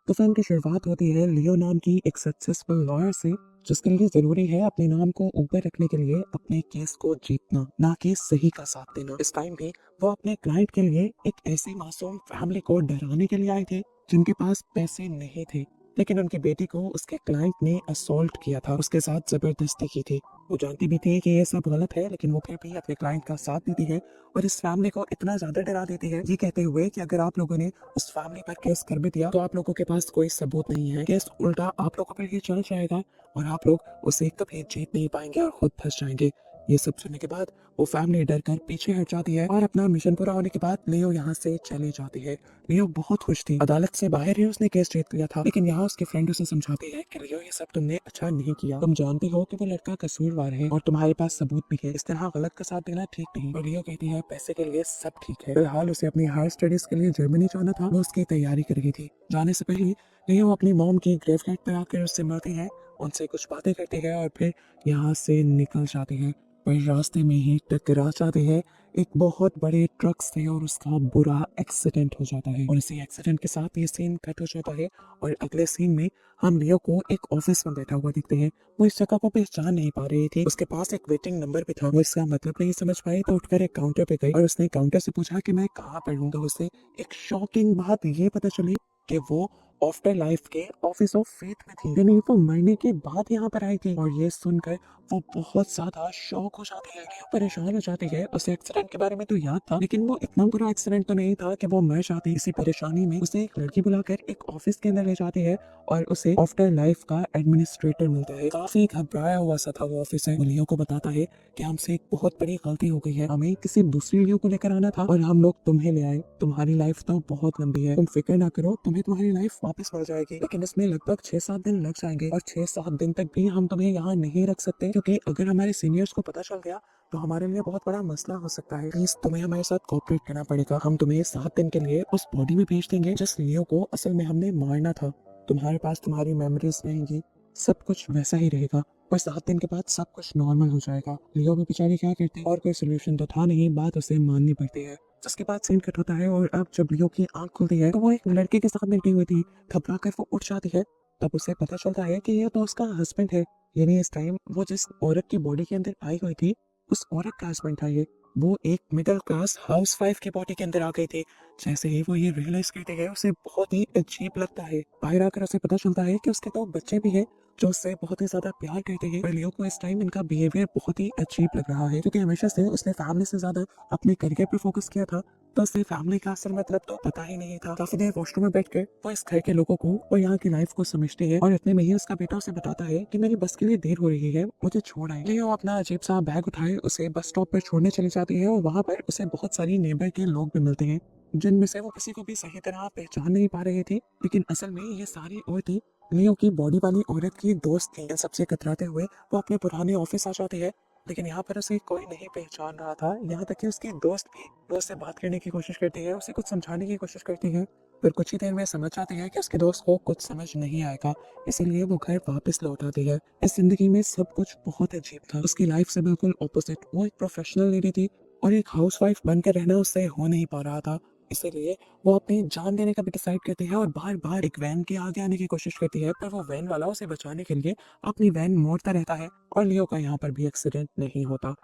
तो फिल्म की शुरुआत होती है लियो नाम की एक सक्सेसफुल लॉयर से, जिसके लिए जरूरी है अपने नाम को ऊपर रखने के लिए अपने केस को जीतना, ना कि सही का साथ देना। इस टाइम भी वो अपने क्लाइंट के लिए एक ऐसी मासूम फैमिली को डराने के लिए आए थे जिनके पास पैसे नहीं थे, लेकिन उनकी बेटी को उसके क्लाइंट ने असॉल्ट किया था, उसके साथ जबरदस्ती की थी। वो जानती भी थी कि ये सब गलत है, लेकिन वो फिर भी अपने क्लाइंट का साथ देती है और इस फैमिली को इतना ज्यादा डरा देती है, ये कहते हुए कि अगर आप लोगों ने उस फैमिली पर केस कर भी दिया तो आप लोगों के पास कोई सबूत नहीं है, केस उल्टा आप लोगों पर ही चल जाएगा और आप लोग उसे कभी जीत नहीं पाएंगे और खुद फंस जाएंगे। ये सब सुनने के बाद वो फैमिली डर कर पीछे हट जाती है और अपना मिशन पूरा होने के बाद लियो यहाँ से चली जाती है। लियो बहुत खुश थी, अदालत से बाहर ही उसने केस जीत लिया था, लेकिन यहाँ उसके फ्रेंड उसे समझाते हैं कि लियो ये सब तुमने अच्छा नहीं किया, तुम जानती हो कि वो लड़का कसूरवार है और तुम्हारे पास सबूत भी है, इस तरह गलत का साथ देना ठीक नहीं। और लियो कहती है पैसे के लिए सब ठीक है। फिलहाल उसे अपनी हायर स्टडीज के लिए जर्मनी जाना था, वो उसकी तैयारी कर रही थी। जाने से पहले लियो अपनी मॉम की ग्रेवयार्ड पर आकर उससे मिलती है, उनसे कुछ बातें करती है और फिर यहाँ से निकल जाती है। पर रास्ते में ही टकरा जाती है एक बहुत बड़े ट्रक से और उसका बुरा एक्सीडेंट हो जाता है। और इसी एक्सीडेंट के साथ ये सीन कट हो जाता है और अगले सीन में हम लियो को एक ऑफिस में बैठा हुआ दिखते हैं। वो इस जगह को पहचान नहीं पा रही थी, उसके पास एक वेटिंग नंबर भी था, वो इसका मतलब नहीं समझ पाई तो उठकर एक काउंटर पे गई और उसने काउंटर से पूछा कि मैं कहाँ पर हूँ। तो उसे एक शॉकिंग बात ये पता चली कि वो आफ्टर लाइफ के ऑफिस ऑफ फेथ में थी, यानी वो मरने के बाद यहाँ पर आई थी। और ये सुनकर वो बहुत ज्यादा शॉक हो जाती है, परेशान हो जाती है। उसे एक्सीडेंट के बारे में तो याद था, लेकिन वो इतना बुरा एक्सीडेंट तो नहीं था कि वो मर जाती। इसी परेशानी में उसे एक लड़की बुलाकर एक ऑफिस के अंदर ले जाती है और उसे आफ्टर लाइफ का एडमिनिस्ट्रेटर मिलता है। काफी घबराया हुआ सा था वो ऑफिस है। लियो को बताता है कि हमसे एक बहुत बड़ी गलती हो गई है, हमें किसी दूसरी लियो को लेकर आना था और हम लोग तुम्हें ले आए। तुम्हारी लाइफ तो बहुत लंबी है, तुम फिक्र ना करो, तुम्हें तुम्हारी लाइफ वापस मिल जाएगी, लेकिन इसमें लगभग 6-7 दिन लग जाएंगे और 6-7 दिन तक भी हम तुम्हें यहाँ नहीं रख सकते, क्योंकि अगर हमारे सीनियर्स को पता चल गया तो हमारे लिए बहुत बड़ा मसला हो सकता है। प्लीज तुम्हें हमारे साथ कोऑपरेट करना पड़ेगा, हम तुम्हें 7 दिन के लिए उस बॉडी में भेज देंगे जिस लियो को असल में हमने मारना था। तुम्हारे पास तुम्हारी मेमोरीज रहेंगी, सब कुछ वैसा ही रहेगा और 7 दिन के बाद सब कुछ नॉर्मल हो जाएगा। लियो भी बेचारी क्या करती है, और कोई सोल्यूशन तो था नहीं, बात उसे माननी पड़ती है। उसके बाद सीन कट होता है और अब जब लियो की आंख खुलती है तो वो एक लड़के के साथ बैठी हुई थी। घबरा कर वो उठ जाती है, तब उसे पता चलता है कि ये तो उसका हस्बैंड है, यानी इस टाइम वो जिस औरत की बॉडी के अंदर आई हुई थी उस औरत का हस्बैंड था ये। वो एक मिडिल क्लास हाउस वाइफ की बॉडी के अंदर आ गई थी। जैसे ही वो ये रियलाइज करती है उसे बहुत ही अजीब लगता है। बाहर आकर उसे पता चलता है कि उसके 2 बच्चे भी हैं जो उससे बहुत ही ज्यादा प्यार करते हैं। पर लियो को इस टाइम इनका बिहेवियर बहुत ही अजीब लग रहा है, क्योंकि हमेशा से उसने फैमिली से ज्यादा अपने करियर पे फोकस किया था, तो उसे फैमिली का असल मतलब तो पता ही नहीं था। काफी देर वॉशरूम में बैठकर वो इस घर के लोगों को और यहाँ की लाइफ को समझती है और इतने में ही उसका बेटा उसे बताता है कि मेरी बस के लिए देर हो रही है, मुझे छोड़ आए। लियो अपना अजीब सा बैग उठाए उसे बस स्टॉप पर छोड़ने चली जाती है और वहाँ पर उसे बहुत सारी नेबर के लोग भी मिलते हैं, जिनमें से वो किसी को भी सही तरह पहचान नहीं पा रहे थे, लेकिन असल में ये सारी औरतें लियो की बॉडी वाली औरत की दोस्त थी। इन सबसे कतराते हुए वो अपने पुराने ऑफिस आ जाती है, लेकिन यहाँ पर उसे कोई नहीं पहचान रहा था, यहाँ तक कि उसकी दोस्त भी वो उससे बात करने की कोशिश करती है, उसे कुछ समझाने की कोशिश करती है। फिर कुछ ही देर में समझ आती है कि उसके दोस्त को कुछ समझ नहीं आएगा, इसीलिए वो घर वापस लौट आती है। इस जिंदगी में सब कुछ बहुत अजीब था, उसकी लाइफ से बिल्कुल ऑपोजिट। वो एक प्रोफेशनल लेडी थी और एक हाउसवाइफ बनकर रहना उससे हो नहीं पा रहा था, इसीलिए वो अपनी जान देने का भी डिसाइड करती है और बार बार एक वैन के आगे आने की कोशिश करती है, पर वो वैन वाला उसे बचाने के लिए अपनी वैन मोड़ता रहता है और लियो का यहाँ पर भी एक्सीडेंट नहीं होता।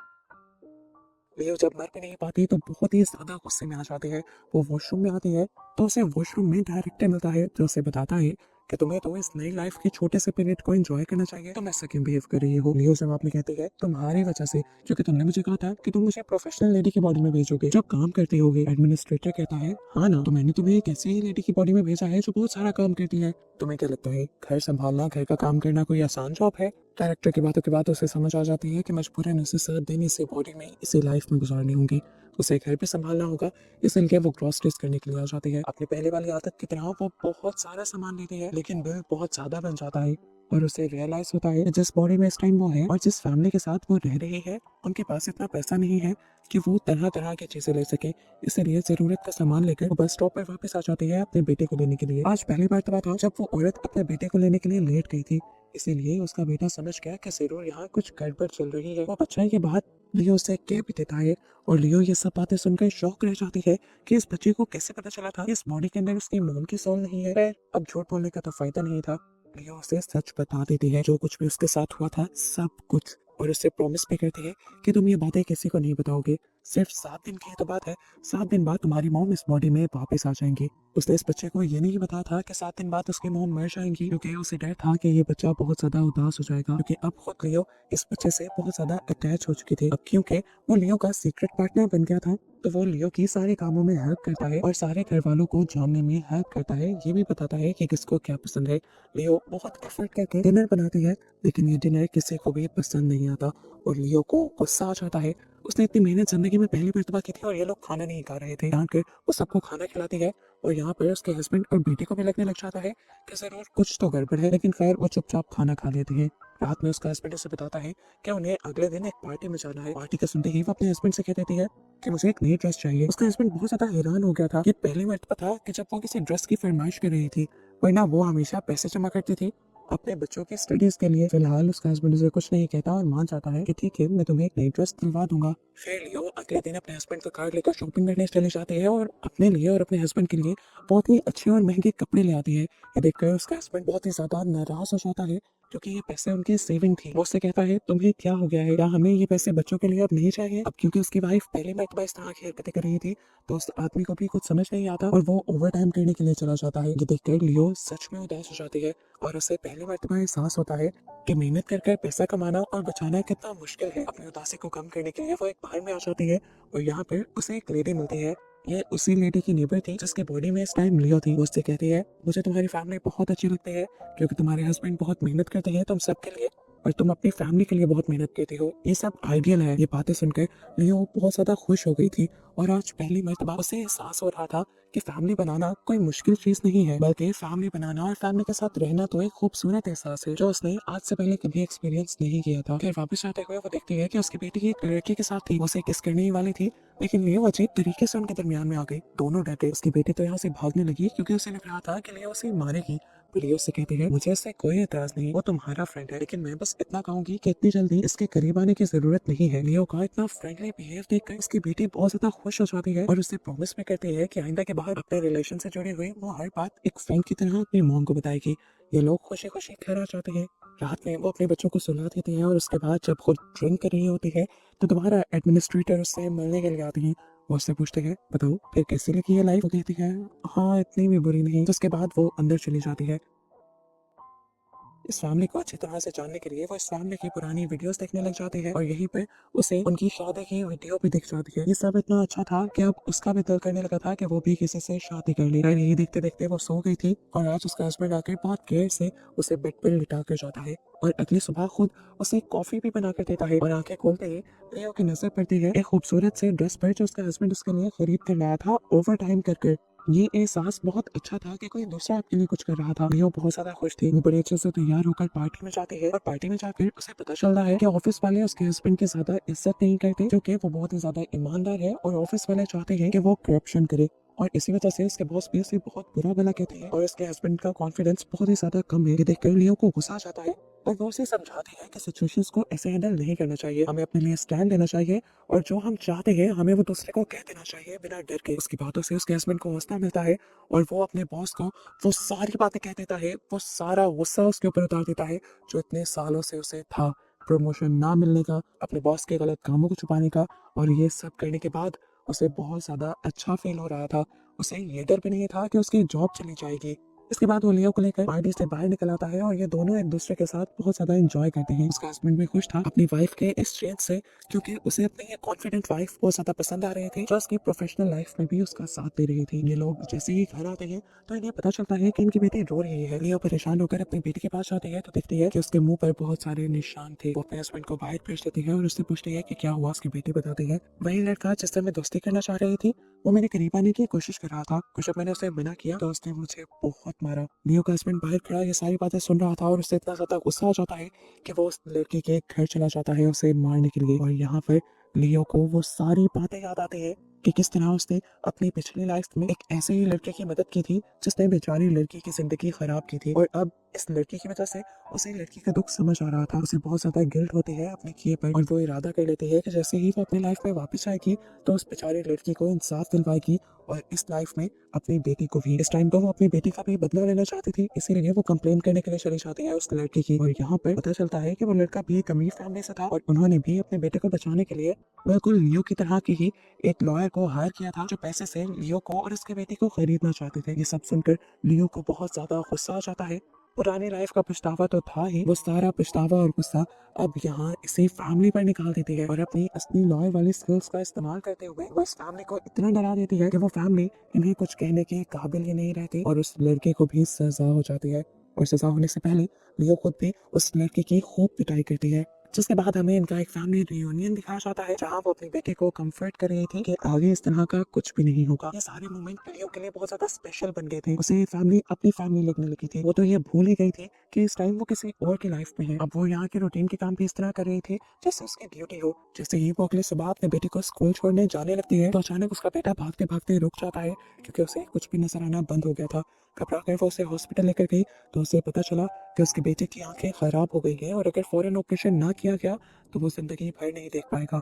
लियो जब मर भी नहीं पाती तो बहुत ही ज्यादा गुस्से में आ जाती है। वो वॉशरूम में आती है तो उसे वॉशरूम में डायरेक्टर मिलता है जो उसे बताता है कि तुम्हें तो इस नई लाइफ के छोटे से पीरियड को एंजॉय करना चाहिए, तुम ऐसा क्यों बिहेव कर रही हो। लियो जवाब में कहती है तुम्हारी वजह से, क्योंकि तुमने मुझे कहा था कि तुम मुझे प्रोफेशनल लेडी की बॉडी में भेजोगे जो काम करती होगी। एडमिनिस्ट्रेटर कहता है हाँ ना, तो मैंने तुम्हें एक ऐसी लेडी की बॉडी में भेजा है जो बहुत सारा काम करती है। तुम्हें क्या लगता है घर संभालना, घर का काम करना कोई आसान जॉब है। डायरेक्टर की बातों के बाद उसे समझ आ जाती है कि मजबूरन उसे 7 दिन इसी बॉडी में इसी लाइफ में गुजारनी होंगी, उसे घर भी संभालना होगा, इसलिए वो ग्रोसरीज करने के लिए आ जाती है। अपनी पहले वाली आदत की तरह वो बहुत सारा सामान लेती है, लेकिन बिल बहुत ज्यादा बन जाता है और उसे रियलाइज होता है कि जिस बॉडी में इस टाइम वो है और जिस फैमिली के साथ वो रह रही है उनके पास इतना पैसा नहीं है कि वो तरह तरह की चीजें ले सके, इसलिए जरूरत का सामान लेकर वो बस स्टॉप पर वापस आ जाती है अपने बेटे को लेने के लिए। आज पहली बार तब था जब वो औरत अपने बेटे को लेने के लिए लेट गई थी, इसीलिए उसका बेटा समझ गया कि जरूर यहाँ कुछ गड़बड़ चल रही है। वो बच्चे के बाद लियो उसे कह भी देता है और लियो ये सब बातें सुनकर शॉक रह जाती है कि इस बच्चे को कैसे पता चला था कि इस बॉडी के अंदर उसकी मॉम की सोल नहीं है। पर अब झूठ बोलने का तो फायदा नहीं था। लियो उसे सच बता देती है, जो कुछ भी उसके साथ हुआ था सब कुछ, और उससे प्रॉमिस भी करती है कि तुम ये बातें किसी को नहीं बताओगे। सिर्फ 7 दिन की तो बात है, 7 दिन बाद तुम्हारी मॉम इस बॉडी में वापस आ जाएंगी। उसने इस बच्चे को ये नहीं बताया था कि 7 दिन बाद उसकी मॉम मर जाएंगी, क्योंकि उसे डर था कि ये बच्चा बहुत ज्यादा उदास हो जाएगा, क्योंकि अब खुद लियो इस बच्चे से बहुत ज्यादा अटैच हो चुकी थी। अब क्योंकि वो लियो का सीक्रेट पार्टनर बन गया था, तो वो लियो की सारे कामों में हेल्प करता है और सारे घर वालों को जानने में हेल्प करता है। ये भी बताता है कि किसको क्या पसंद है। लियो बहुत एफर्ट करके डिनर बनाती है, लेकिन ये डिनर किसी को भी पसंद नहीं आता और लियो को गुस्सा आ जाता है। उसने इतनी मेहनत जिंदगी में पहली मर्तबा की थी और ये लोग खाना नहीं खा रहे थे। यहाँ के वो सबको खाना खिलाती है और यहाँ पर उसके हस्बैंड और बेटे को भी लगने लग जाता है कि जरूर कुछ तो गड़बड़ है, लेकिन खैर वो चुपचाप खाना खा लेते हैं। रात में उसका हस्बैंड उसे बताता है कि उन्हें अगले दिन एक पार्टी में जाना है। पार्टी का सुनते ही वो अपने हस्बैंड से कह देती है कि मुझे एक नई ड्रेस चाहिए। उसका हस्बैंड बहुत ज्यादा हैरान हो गया था कि पहली मर्तबा था कि जब वो किसी ड्रेस की फरमाइश कर रही थी, वरना वो हमेशा पैसे जमा करती थी अपने बच्चों की स्टडीज के लिए। फिलहाल उसका हस्बैंड उसे कुछ नहीं कहता और मान जाता है कि ठीक है, मैं तुम्हें एक नई ड्रेस दिलवा दूंगा। फिर लियो अगले दिन अपने हस्बैंड का कार लेकर शॉपिंग करने चली जाती है और अपने लिए और अपने हस्बैंड के लिए बहुत ही अच्छे और महंगे कपड़े ले आती है। ये देखकर उसका हस्बैंड बहुत ही ज्यादा नाराज हो जाता है, क्योंकि ये पैसे उनकी सेविंग थी। वो उससे कहता है तुम्हें क्या हो गया है, क्या हमें ये पैसे बच्चों के लिए अब नहीं चाहिए? अब क्योंकि उसकी वाइफ पहले मर्तबा इस तरह की हरकतें कर रही थी, तो उस आदमी को भी कुछ समझ नहीं आता और वो ओवर टाइम करने के लिए चला जाता है। ये देखकर लियो सच में उदास हो जाती है और उसे पहली मर्तबा एहसास होता है कि मेहनत कर पैसा कमाना और बचाना कितना मुश्किल है। अपनी उदासी को कम करने के लिए वो एक बार में आ जाती है और यहाँ पर उसे एक लेडी मिलती है। ये उसी लेडी की नेबर थी जिसके बॉडी में इस टाइम लियो थी। वो उससे कहती है मुझे तुम्हारी फैमिली बहुत अच्छी लगती है, क्योंकि तुम्हारे हस्बैंड बहुत मेहनत करते हैं तुम सबके लिए और तुम अपनी फैमिली के लिए बहुत मेहनत करती हो। ये सब आइडियल है। ये बातें सुनकर लियो बहुत ज्यादा खुश हो गई थी और आज पहली मर्तबा उसे एहसास हो रहा था कि फैमिली बनाना कोई मुश्किल चीज नहीं है, बल्कि फैमिली बनाना और फैमिली के साथ रहना तो एक खूबसूरत एहसास है जो उसने आज से पहले कभी एक्सपीरियंस नहीं किया था। फिर वापस आते हुए वो देखती है कि उसकी बेटी एक लड़की के साथ थी। वो उसे किस करने ही वाली थी, लेकिन लियो अजीब तरीके से उनके दरमियान में आ गई। दोनों डर गए। उसकी बेटी तो यहाँ से भागने लगी क्योंकि उसे लग रहा था कि लियो उसे मारेगी। लियो से कहती है मुझे इससे कोई एतराज नहीं, वो तुम्हारा फ्रेंड है, लेकिन मैं बस इतना कहूंगी कि इतनी जल्दी इसके करीब आने की जरूरत नहीं है। लियो का इतना फ्रेंडली बिहेव देखकर उसकी बेटी बहुत ज्यादा खुश हो जाती है और उससे प्रॉमिस भी करती है कि आइंदा के बाद अपने रिलेशन से जुड़ी हुई वो हर बात एक फ्रेंड की तरह अपनी मॉम को बताएगी। ये लोग खुशी खुशी घर आ जाते हैं। रात में वो अपने बच्चों को सुला देते हैं और उसके बाद जब खुद ड्रिंक कर रही होती है तो दोबारा एडमिनिस्ट्रेटर उससे मिलने के लिए आती है। वो उससे पूछते हैं बताओ फिर कैसी लगी है लाइफ? वो कहती है हाँ इतनी भी बुरी नहीं। तो उसके बाद वो अंदर चली जाती है। इस फैमिली को अच्छी तरह से जानने के लिए वो इस फैमिली की पुरानी वीडियोस देखने लग जाती है और यहीं पे उसे उनकी शादी की वीडियो भी दिख जाती है। ये सब इतना अच्छा था कि अब उसका भी दिल करने लगा था कि वो भी किसी से शादी कर ले। यही देखते देखते वो सो गई थी और आज उसका हस्बैंड आकर बहुत केयर से उसे बेड पर लिटा कर जाता है और अगली सुबह खुद उसे कॉफी भी बना कर देता है। और आंखें खोलते ही लियो की नजर पड़ती है एक खूबसूरत से ड्रेस पर जो उसका हस्बैंड उसके लिए खरीद कर लाया था ओवर टाइम कर। ये एहसास बहुत अच्छा था कि कोई दूसरा आपके लिए कुछ कर रहा था। लियो बहुत ज्यादा खुश थी। वो बड़े अच्छे से तैयार होकर पार्टी में जाती है और पार्टी में जाकर उसे पता चलता है कि ऑफिस वाले उसके हस्बैंड की ज्यादा इज्जत नहीं करते, क्योंकि वो बहुत ही ज्यादा ईमानदार है और ऑफिस वाले चाहते हैं कि वो करप्शन करे और इसी वजह से उसके बॉस भी उसे बहुत बुरा भला कहते हैं और उसके हस्बैंड का कॉन्फिडेंस बहुत ही ज्यादा कम है। ये देखकर लियो को गुस्सा आ जाता है और वो उसे समझाती है कि सिचुएशंस को ऐसे हैंडल नहीं करना चाहिए, हमें अपने लिए स्टैंड लेना चाहिए और जो हम चाहते हैं हमें वो दूसरे को कह देना चाहिए बिना डर के। उसकी बातों से उसके हस्बैंड को हौसला मिलता है और वो अपने बॉस को वो सारी बातें कह देता है। वो सारा गुस्सा उसके ऊपर उतार देता है जो इतने सालों से उसे था, प्रमोशन ना मिलने का, अपने बॉस के गलत कामों को छुपाने का। और ये सब करने के बाद उसे बहुत ज्यादा अच्छा फील हो रहा था। उसे ये डर भी नहीं था कि उसकी जॉब चली जाएगी। इसके बाद वो लियो को लेकर पार्टी से बाहर निकल आता है और ये दोनों एक दूसरे के साथ बहुत ज्यादा एंजॉय करते हैं। उसका हस्बैंड भी खुश था अपनी वाइफ के इस चेंज से, क्योंकि उसे अपनी ये कॉन्फिडेंट वाइफ बहुत ज्यादा पसंद आ रही थी जो उसकी प्रोफेशनल लाइफ में भी उसका साथ दे रही थी। ये लोग जैसे ही घर आते हैं तो इन्हें पता चलता है कि इनकी बेटी रो रही है। लियो परेशान होकर अपनी बेटी के पास जाती है तो देखती है कि उसके मुंह पर बहुत सारे निशान थे। वो अपने हस्बैंड को बाहर भेज देती है और उससे पूछती है कि क्या हुआ। उसकी बेटी बताती है वही लड़का जिससे मैं दोस्ती करना चाह रही थी, वो मेरे करीब आने की कोशिश कर रहा था, कुछ जब मैंने उसे मना किया तो उसने मुझे बहुत मारा। लियो का हस्बैंड बाहर खड़ा ये सारी बातें सुन रहा था और उससे इतना ज्यादा गुस्सा आ जाता है कि वो उस लड़के के घर चला जाता है उसे मारने के लिए। और यहाँ पर लियो को वो सारी बातें याद आती है कि किस तरह उसने अपनी पिछली लाइफ में एक ऐसे ही लड़के की मदद की थी जिसने बेचारी लड़की की जिंदगी खराब की थी और अब इस लड़की की वजह से उसे लड़की का दुख समझ आ रहा था। उसे बहुत ज्यादा गिल्ट होती है अपने किए पर और वो इरादा कर लेती है कि जैसे ही वो अपनी लाइफ में वापस आएगी तो उस बेचारी लड़की को इंसाफ दिलवाएगी और इस लाइफ में अपनी बेटी को भी। इस टाइम पर वो अपनी बेटी का भी बदला लेना चाहती थी, इसीलिए वो कंप्लेन करने के लिए चली जाती है उस लड़की की। और यहाँ पर पता चलता है कि वो लड़का भी एक अमीर फैमिली से था और उन्होंने भी अपने बेटे को बचाने के लिए बिल्कुल लियो की तरह की ही एक लॉयर को हायर किया था जो पैसे से लियो को और उसके बेटी को खरीदना चाहते थे। ये सब सुनकर लियो को बहुत ज्यादा गुस्सा आ जाता है। पुरानी लाइफ का पछतावा तो था ही, वो सारा पछतावा और गुस्सा अब यहाँ इसे फैमिली पर निकाल देती है और अपनी असली लॉयर वाली स्किल्स का इस्तेमाल करते हुए वो इस फैमिली को इतना डरा देती है कि वो फैमिली इन्हें कुछ कहने के काबिल ही नहीं रहती और उस लड़के को भी सजा हो जाती है। और सजा होने से पहले लियो खुद भी उस लड़के की खूब पिटाई करती है, जिसके बाद हमें इनका एक फैमिली रियूनियन दिखाया जाता है जहाँ वो अपनी बेटी को कंफर्ट कर रही थी कि आगे इस तरह का कुछ भी नहीं होगा। ये सारे मोमेंट लियो के लिए बहुत ज्यादा स्पेशल बन गए थे। उसे फैमिली अपनी फैमिली लगने लगी थी। वो तो ये भूल ही गई थी कि इस टाइम वो किसी और की लाइफ में है। अब वो यहाँ के रूटीन के काम भी इस तरह कर रही थी जैसे उसकी ड्यूटी हो। जैसे ही वो अगले सुबह अपने बेटी को स्कूल छोड़ने जाने लगती है तो अचानक उसका बेटा भागते भागते रुक जाता है क्योंकि उसे कुछ भी नजर आना बंद हो गया था। घबरा कर वो उसे हॉस्पिटल लेकर गई तो उसे पता चला कि उसके बेटे की आंखें खराब हो गई हैं और अगर फौरन ऑपरेशन ना किया गया तो वो जिंदगी भर नहीं देख पाएगा।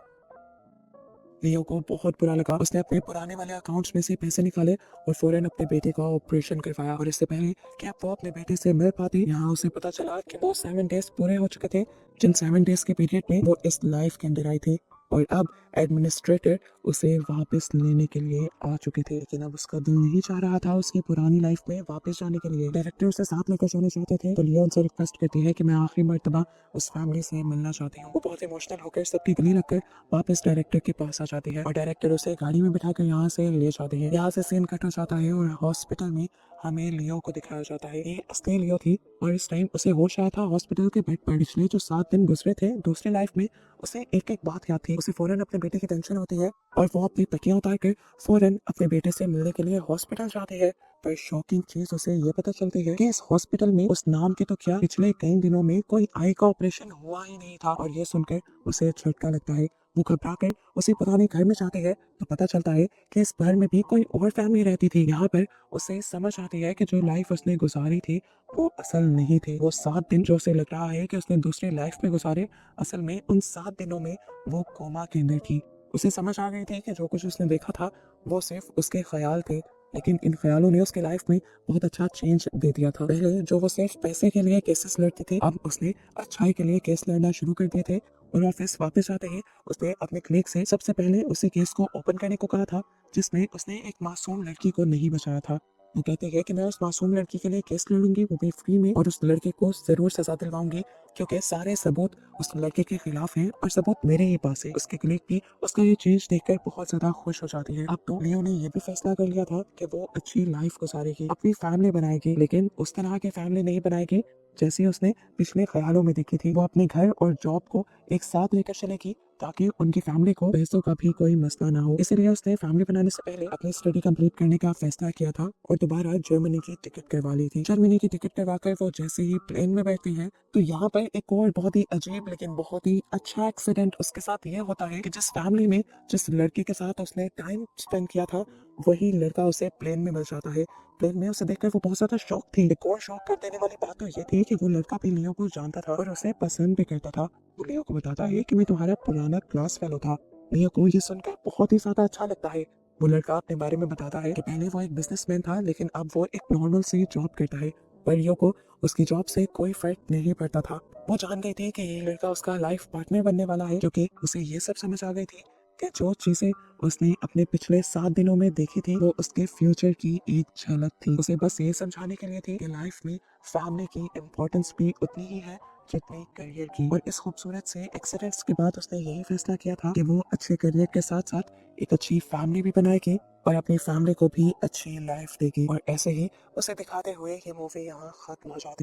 लियो को बहुत बुरा लगा। उसने अपने पुराने वाले अकाउंट्स में से पैसे निकाले और फौरन अपने बेटे का ऑपरेशन करवाया। और इससे पहले कि अब वो अपने बेटे से मिल पाती, यहाँ उसे पता चला कि वो 7 डेज पूरे हो चुके थे, जिन 7 डेज के पीरियड में वो इस लाइफ के अंदर आई थी और अब एडमिनिस्ट्रेटर उसे वापस लेने के लिए आ चुके थे। लेकिन अब उसका दिल नहीं चाह रहा था उसकी पुरानी लाइफ में वापस जाने के लिए। डायरेक्टर उसे साथ लेकर जाना चाहते थे तो लियो उनसे रिक्वेस्ट करती है कि मैं आखिरी मर्तबा उस फैमिली से मिलना चाहती हूँ। वो बहुत इमोशनल होकर सबकी गले लगकर वापस डायरेक्टर के पास आ जाती है और डायरेक्टर उसे गाड़ी में बिठाकर यहाँ से ले जाते हैं। यहाँ से सीन कट हो जाता है और हॉस्पिटल में हमें लियो को दिखाया जाता है। ये असली लियो थी और इस टाइम उसे होश आया था हॉस्पिटल के बेड पर। पिछले जो 7 दिन गुजरे थे दूसरी लाइफ में उसे एक एक बात याद थी। उसे फौरन अपने बेटे की टेंशन होती है और वो अपनी तकिया उतार कर फौरन अपने बेटे से मिलने के लिए हॉस्पिटल जाती है। पर शॉकिंग चीज उसे ये पता चलती है कि इस हॉस्पिटल में उस नाम के तो क्या पिछले कई दिनों में कोई आई का ऑपरेशन हुआ ही नहीं था। और ये सुनकर उसे झटका लगता है। वो घबरा कर उसी पुराने घर में जाती है तो पता चलता है कि इस घर में भी कोई और फैमिली रहती थी। यहाँ पर उसे समझ आती है कि जो लाइफ उसने गुजारी थी वो असल नहीं थे। वो 7 दिन जो उसे लग रहा है कि उसने दूसरी लाइफ में गुजारे, असल में उन 7 दिनों में वो कोमा के अंदर थी। उसे समझ आ गई थी कि जो कुछ उसने देखा था वो सिर्फ उसके ख्याल थे, लेकिन इन ख्यालों ने उसके लाइफ में बहुत अच्छा चेंज दे दिया था। पहले जो वो सिर्फ पैसे के लिए केसेस लड़ती थी, अब उसने अच्छाई के लिए केस लड़ना शुरू कर दिए थे। और ऑफिस वापस आते ही उसने अपने क्लिक से सबसे पहले उसी केस को ओपन करने को कहा था जिसमें उसने एक मासूम लड़की को नहीं बचाया था। वो कहते हैं कि मैं उस मासूम लड़की के लिए केस लड़ूंगी, वो भी फ्री में, और उस लड़के को जरूर सजा दिलवाऊंगी क्योंकि सारे सबूत उस लड़के के खिलाफ हैं और सबूत मेरे ही पास है। उसके क्लिक भी उसका ये चेंज देखकर बहुत ज्यादा खुश हो जाती है। अब तो लियो ने ये भी फैसला कर लिया था कि वो अच्छी लाइफ गुजारेगी, अपनी फैमिली बनाएगी, लेकिन उस तरह की फैमिली नहीं बनाएगी जैसी उसने पिछले ख्यालों में देखी थी। वो अपने घर और जॉब को एक साथ लेकर चलेगी ताकि उनकी फैमिली को पैसों का भी कोई मसला ना हो। इसीलिए उसने फैमिली बनाने से पहले अपनी स्टडी कंप्लीट करने का फैसला किया था और दोबारा जर्मनी की टिकट करवा ली थी। जर्मनी की टिकट करवाकर वो जैसे ही प्लेन में बैठती है तो यहाँ पर एक और बहुत ही अजीब लेकिन बहुत ही अच्छा एक्सीडेंट उसके साथ ये होता है कि जिस फैमिली में जिस लड़की के साथ उसने टाइम स्पेंड किया था वही लड़का उसे प्लेन में मिल जाता है। प्लेन में उसे देखकर वो बहुत ज्यादा शॉक थी। एक और शॉक कर देने वाली बात तो ये थी कि वो लड़का भी लियो को जानता था और उसे पसंद भी करता था। वो लियो को बताता है कि मैं तुम्हारा पुराना क्लास फेलो था। लियो को ये सुनकर बहुत ही ज्यादा अच्छा लगता है। वो लड़का अपने बारे में बताता है कि पहले वो एक बिजनेसमैन था लेकिन अब वो एक नॉर्मल सी जॉब करता है। पर लियो को उसकी जॉब से कोई फर्क नहीं पड़ता था। वो जान गई थी कि ये लड़का उसका लाइफ पार्टनर बनने वाला है, क्योंकि उसे ये सब समझ आ गई थी कि जो चीजें उसने अपने पिछले 7 दिनों में देखी थी वो उसके फ्यूचर की एक झलक थी। उसे बस ये समझाने के लिए थी कि लाइफ में फैमिली की इम्पोर्टेंस भी उतनी ही है जितनी करियर की। और इस खूबसूरत से एक्सीडेंट्स के बाद उसने यही फैसला किया था कि वो अच्छे करियर के साथ साथ एक अच्छी फैमिली भी बनाएगी और अपनी फैमिली को भी अच्छी लाइफ देगी। और ऐसे ही उसे दिखाते हुए ये मूवी यहाँ खत्म हो जाती है।